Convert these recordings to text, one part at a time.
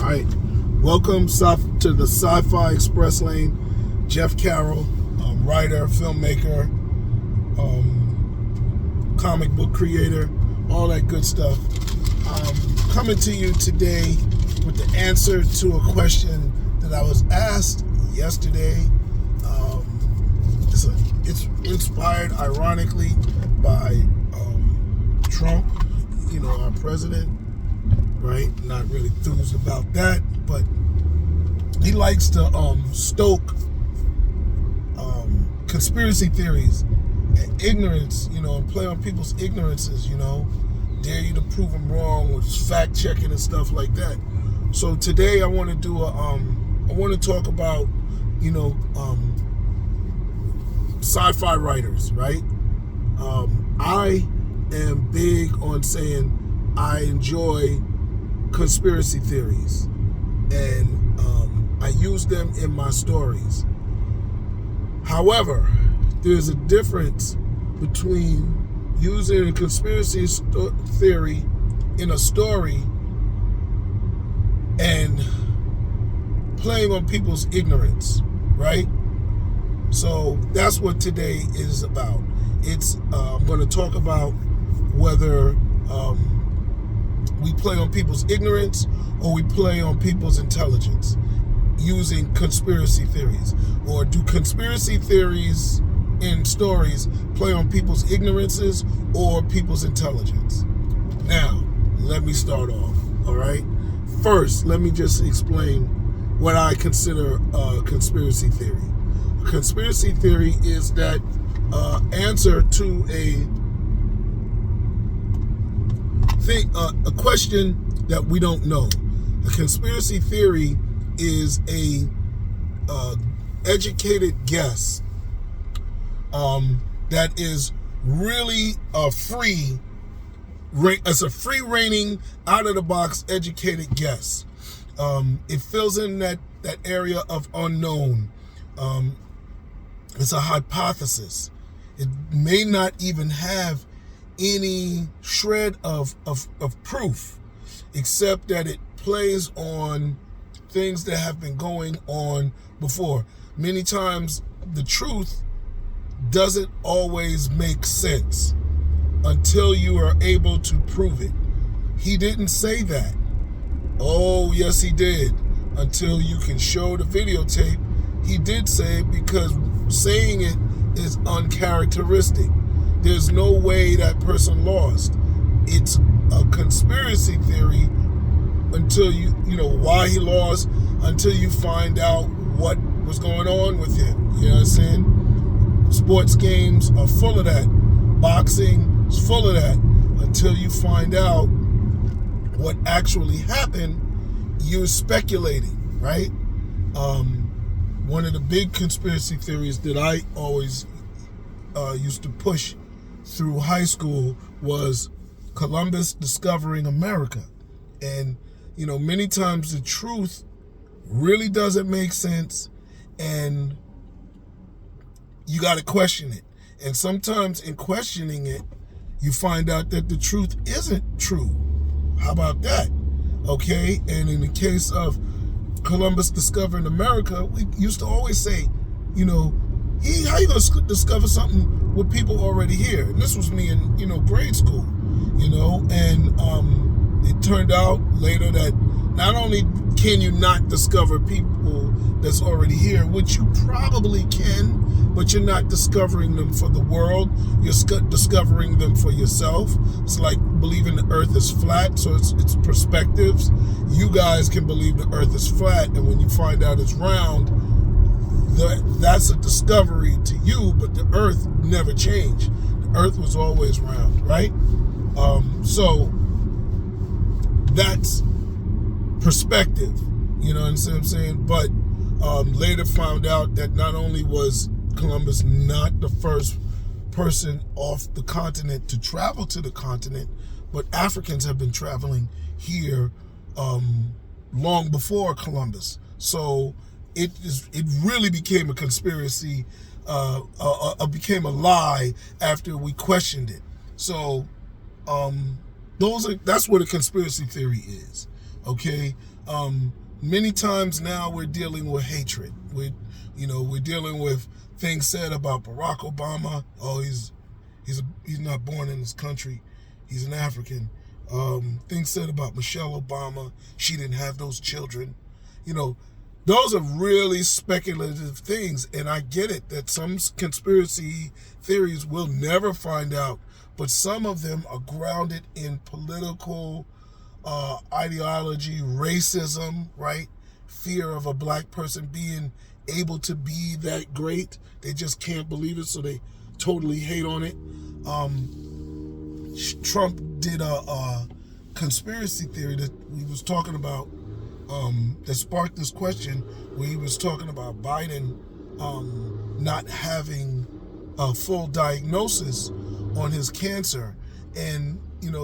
right, welcome to the Sci-Fi Express Lane. Jeff Carroll, writer, filmmaker, comic book creator, all that good stuff. Coming to you today with the answer to a question that I was asked yesterday. It's inspired, ironically, by Trump, our president, right? Not really enthused about that, but he likes to stoke conspiracy theories and ignorance, and play on people's ignorances, dare you to prove them wrong with fact checking and stuff like that. So today I want to do I want to talk about, sci-fi writers, right? I am big on saying I enjoy conspiracy theories, and I use them in my stories. However, there's a difference between using a conspiracy theory in a story and playing on people's ignorance, right? So that's what today is about. I'm going to talk about whether we play on people's ignorance or we play on people's intelligence using conspiracy theories. Or do conspiracy theories in stories play on people's ignorances or people's intelligence? Now, let me start off, all right? First, let me just explain what I consider a conspiracy theory. A conspiracy theory is that answer to a question that we don't know. A conspiracy theory is a educated guess that is really it's a free reigning, out of the box educated guess. It fills in that area of unknown. It's a hypothesis. It may not even have any shred of proof, except that it plays on things that have been going on before. Many times the truth doesn't always make sense until you are able to prove it. He didn't say that. Oh, yes, he did. Until you can show the videotape, he did say it, because saying it is uncharacteristic. There's no way that person lost. It's a conspiracy theory until you know why he lost, until you find out what was going on with him. You know what I'm saying? Sports games are full of that. Boxing is full of that. Until you find out what actually happened, you're speculating, right? One of the big conspiracy theories that I always used to push through high school was Columbus discovering America. And, many times the truth really doesn't make sense, and you got to question it. And sometimes in questioning it, you find out that the truth isn't true. How about that? Okay? And in the case of Columbus discovering America, we used to always say, how you going to discover something with people already here? And this was me in, grade school, and it turned out later that not only can you not discover people that's already here, which you probably can, but you're not discovering them for the world. You're discovering them for yourself. It's like believing the earth is flat, so it's perspectives. You guys can believe the earth is flat, and when you find out it's round, that's a discovery to you, but the earth never changed. The earth was always round, right? So that's perspective, you know what I'm saying? But later found out that not only was Columbus not the first person off the continent to travel to the continent, but Africans have been traveling here long before Columbus. So it really became a conspiracy, became a lie after we questioned it. So that's what a conspiracy theory is. Okay, Many times now we're dealing with hatred. We're dealing with things said about Barack Obama. Oh, he's not born in this country. He's an African. Things said about Michelle Obama. She didn't have those children. Those are really speculative things, and I get it that some conspiracy theories we'll never find out, but some of them are grounded in political ideology, racism, right? Fear of a black person being able to be that great. They just can't believe it, so they totally hate on it. Trump did a conspiracy theory that we was talking about that sparked this question, where he was talking about Biden not having a full diagnosis on his cancer. And,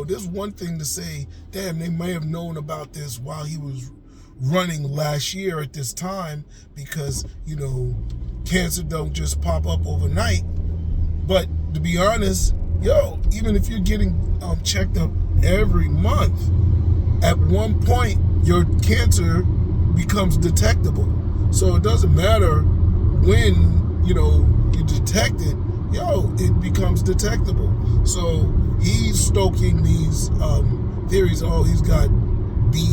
there's one thing to say, damn, they may have known about this while he was running last year at this time, because, cancer don't just pop up overnight. But to be honest, even if you're getting checked up every month, at one point your cancer becomes detectable. So it doesn't matter when you detect it, it becomes detectable. So he's stoking these theories. Oh, he's got B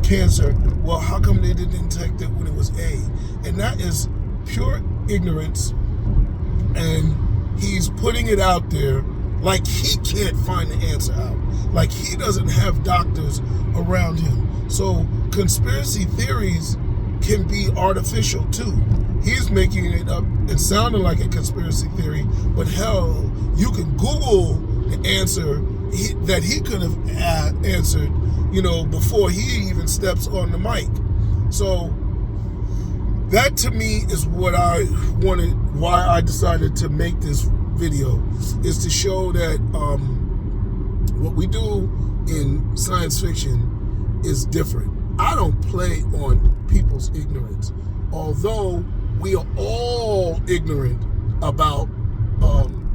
cancer. Well, how come they didn't detect it when it was A? And that is pure ignorance. And he's putting it out there like he can't find the answer out. Like he doesn't have doctors around him. So conspiracy theories can be artificial too. He's making it up and sounding like a conspiracy theory, but hell, you can Google the answer that he could have answered, before he even steps on the mic. So that to me is what I wanted, why I decided to make this video, is to show that what we do in science fiction is different. I don't play on people's ignorance, although we are all ignorant about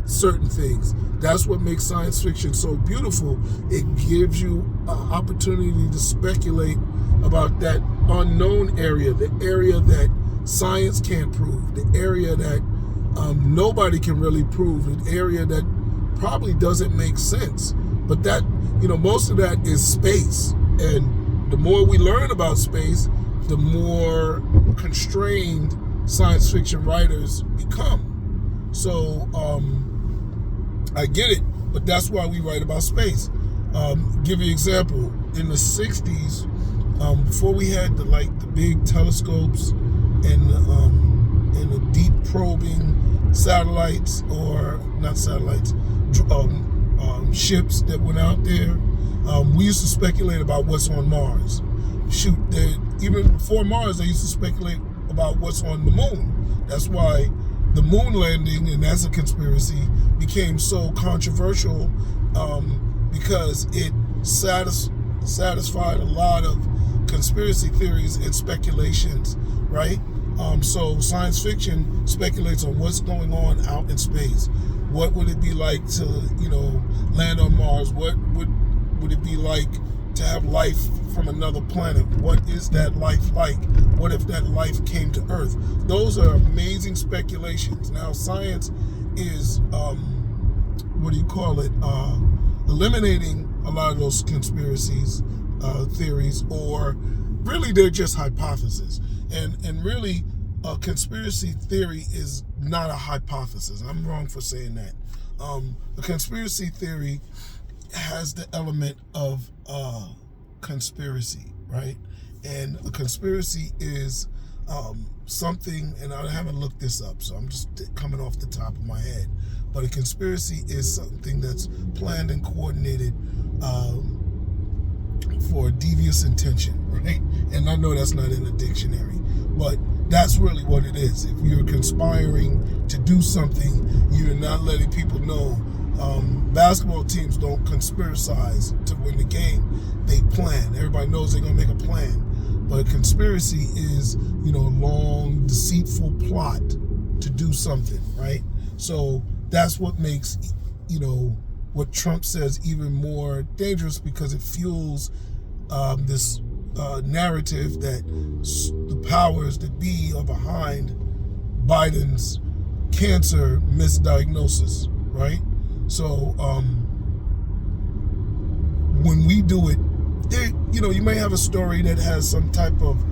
certain things. That's what makes science fiction so beautiful. It gives you an opportunity to speculate about that unknown area, the area that science can't prove, the area that nobody can really prove, an area that probably doesn't make sense. But that, most of that is space. And the more we learn about space, the more constrained science fiction writers become. So I get it, but that's why we write about space. Give you an example. In the 60s, before we had the big telescopes and the deep probing satellites, or not satellites, ships that went out there, we used to speculate about what's on Mars. Even before Mars, they used to speculate about what's on the moon. That's why the moon landing, and that's a conspiracy, became so controversial, because it satisfied a lot of conspiracy theories and speculations, right? So science fiction speculates on what's going on out in space. What would it be like to, land on Mars? What would it be like to have life from another planet? What is that life like? What if that life came to Earth? Those are amazing speculations. Now, science is, eliminating a lot of those conspiracies, theories, or really they're just hypotheses. And really, a conspiracy theory is not a hypothesis. I'm wrong for saying that. A conspiracy theory has the element of conspiracy, right? And a conspiracy is something, and I haven't looked this up, so I'm just coming off the top of my head. But a conspiracy is something that's planned and coordinated for devious intention, right? And I know that's not in a dictionary, but that's really what it is. If you're conspiring to do something, you're not letting people know. Basketball teams don't conspiracize to win the game. They plan. Everybody knows they're going to make a plan. But conspiracy is, a long, deceitful plot to do something, right? So that's what makes, what Trump says even more dangerous, because it fuels this narrative that the powers that be are behind Biden's cancer misdiagnosis, right? So when we do it, you may have a story that has some type of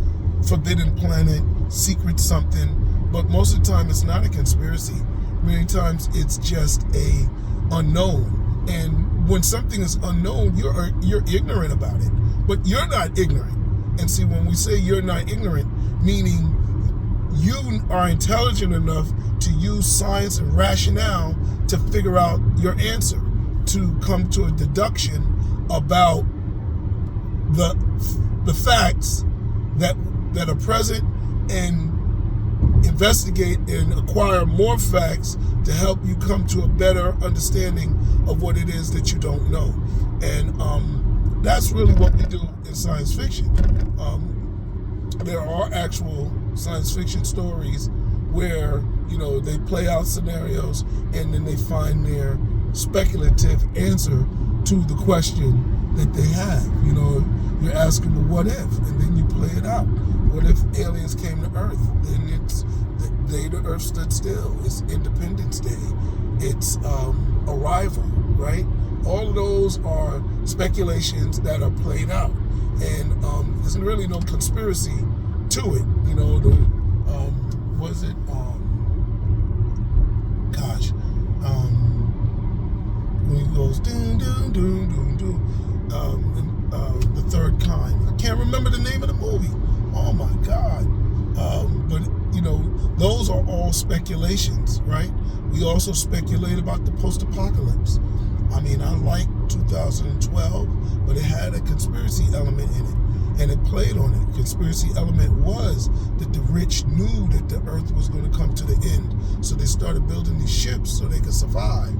forbidden planet, secret something, but most of the time it's not a conspiracy. Many times it's just a unknown. And when something is unknown, you're ignorant about it, but you're not ignorant. And see, when we say you're not ignorant, meaning you are intelligent enough to use science and rationale to figure out your answer, to come to a deduction about the facts that are present, and investigate and acquire more facts to help you come to a better understanding of what it is that you don't know. And that's really what we do in science fiction. There are actual science fiction stories where, they play out scenarios and then they find their speculative answer to the question that they have. You're asking the what if, and then you play it out. What if aliens came to Earth? Then it's the day the Earth stood still. It's Independence Day. It's Arrival, right? All of those are speculations that are played out, and there's really no conspiracy to it. Was it? When he goes doom doom doom doom doom, the third kind. I can't remember the name of the movie. Oh my God! But those are all speculations, right? We also speculate about the post-apocalypse. I like 2012, but it had a conspiracy element in it, and it played on it. Conspiracy element was that the rich knew that the Earth was going to come to the end, so they started building these ships so they could survive.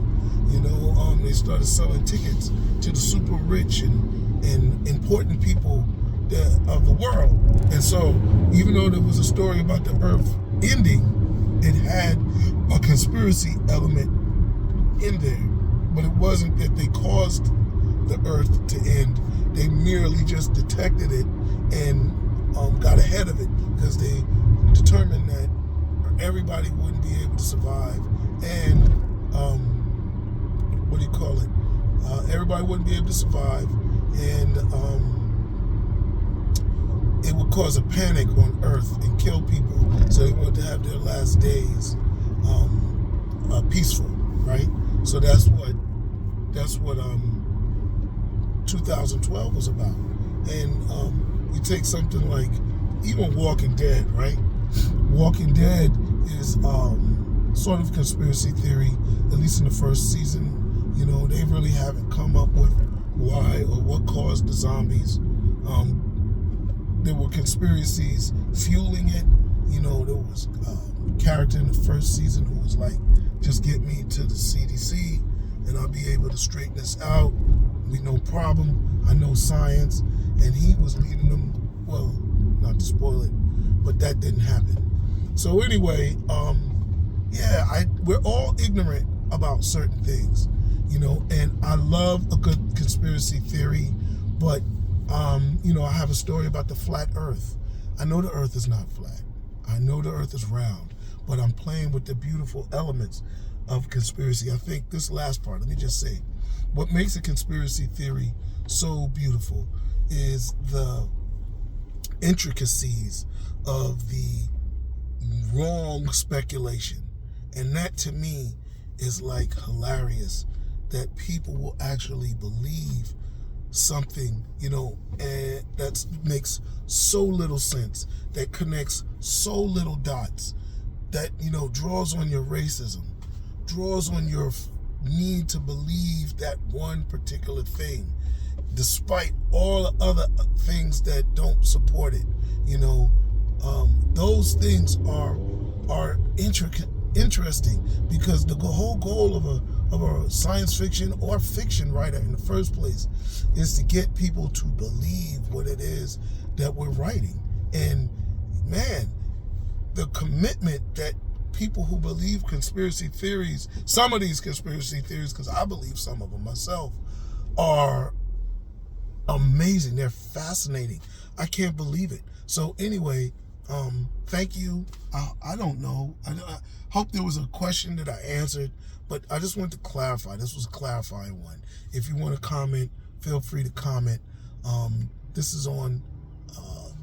They started selling tickets to the super rich and important people of the world. And so, even though there was a story about the Earth ending, it had a conspiracy element in there. But it wasn't that they caused the Earth to end. They merely just detected it and got ahead of it, because they determined that everybody wouldn't be able to survive, and everybody wouldn't be able to survive, and it would cause a panic on Earth and kill people. So they wanted to have their last days peaceful, right? So that's what 2012 was about. And you take something like even Walking Dead, right? Walking Dead is sort of conspiracy theory, at least in the first season. They really haven't come up with why or what caused the zombies. There were conspiracies fueling it. There was a character in the first season who was like, just get me to the CDC and I'll be able to straighten this out. Be no problem. I know science. And he was leading them, well, not to spoil it, but that didn't happen. So anyway, we're all ignorant about certain things, and I love a good conspiracy theory, but I have a story about the flat Earth. I know the Earth is not flat. I know the Earth is round, but I'm playing with the beautiful elements of conspiracy. I think this last part, let me just say, what makes a conspiracy theory so beautiful is the intricacies of the wrong speculation. And that to me is like hilarious, that people will actually believe something, and that makes so little sense, that connects so little dots, that, draws on your racism, draws on your need to believe that one particular thing, despite all the other things that don't support it. Those things are interesting, because the whole goal of a science fiction or fiction writer in the first place is to get people to believe what it is that we're writing. And man, the commitment that people who believe conspiracy theories, some of these conspiracy theories, because I believe some of them myself, are amazing. They're fascinating. I can't believe it. So anyway, thank you. I don't know. I hope there was a question that I answered, but I just wanted to clarify. This was a clarifying one. If you want to comment, feel free to comment. This is on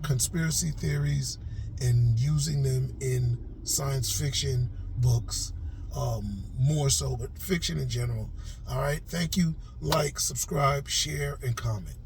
conspiracy theories and using them in science fiction books, more so, but fiction in general. All right. Thank you. Like, subscribe, share, and comment.